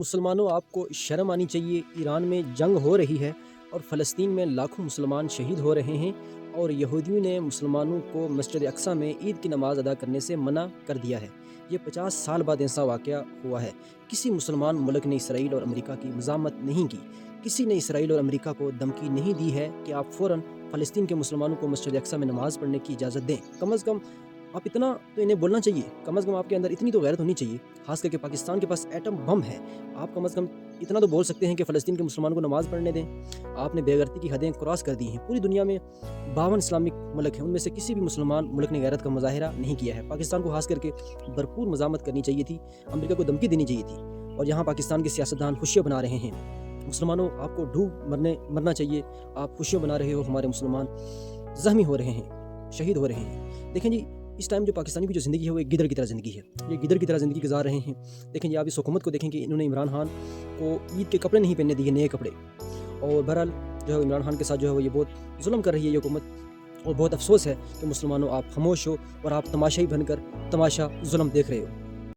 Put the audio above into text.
मुसलमानों आपको शर्म आनी चाहिए। ईरान में जंग हो रही है और फ़लस्तीन में लाखों मुसलमान शहीद हो रहे हैं और यहूदियों ने मुसलमानों को मस्जिद अक्सा में ईद की नमाज़ अदा करने से मना कर दिया है। ये 50 साल बाद ऐसा वाक़या हुआ है। किसी मुसलमान मुल्क ने इसराइल और अमेरिका की मज़ामत नहीं की। किसी ने इसराइल और अमेरिका को धमकी नहीं दी है कि आप फ़ौरन फ़लस्तीन के मुसलमानों को मस्जिद अक्सा में नमाज़ पढ़ने की इजाज़त दें। कम अज़ कम आप इतना तो इन्हें बोलना चाहिए। कम अज़ कम आपके अंदर इतनी तो गैरत होनी चाहिए। ख़ास करके पाकिस्तान के पास एटम बम है। आप कम अज़ कम इतना तो बोल सकते हैं कि फ़लस्तीन के मुसलमानों को नमाज़ पढ़ने दें। आपने बेगैरती की हदें क्रॉस कर दी हैं। पूरी दुनिया में 52 इस्लामिक मुल्क हैं, उनमें से किसी भी मुसलमान मुल्क ने गैरत का मुज़ाहिरा नहीं किया है। पाकिस्तान को ख़ास करके भरपूर मज़ामत करनी चाहिए थी, अमेरिका को धमकी देनी चाहिए थी और यहाँ पाकिस्तान के सियासतदान खुशियाँ बना रहे हैं। मुसलमानों आपको मरना चाहिए। आप खुशियाँ बना रहे हो, हमारे मुसलमान ज़ख्मी हो रहे हैं, शहीद हो रहे हैं। देखें जी, इस टाइम जो पाकिस्तानियों की जो ज़िंदगी है वो एक गिदड़ की तरह ज़िंदगी है। ये गिदड़ की तरह ज़िंदगी गुजार रहे हैं। देखें जी, आप इस हुकूमत को देखें कि इन्होंने इमरान खान को ईद के कपड़े नहीं पहनने दिए, नए कपड़े। और बहरहाल जो है इमरान खान के साथ जो है वो ये बहुत जुल्म कर रही है ये हुकूमत और बहुत अफसोस है कि मुसलमानों आप खामोश हो और आप तमाशाई बनकर तमाशा जुल्म देख रहे हो।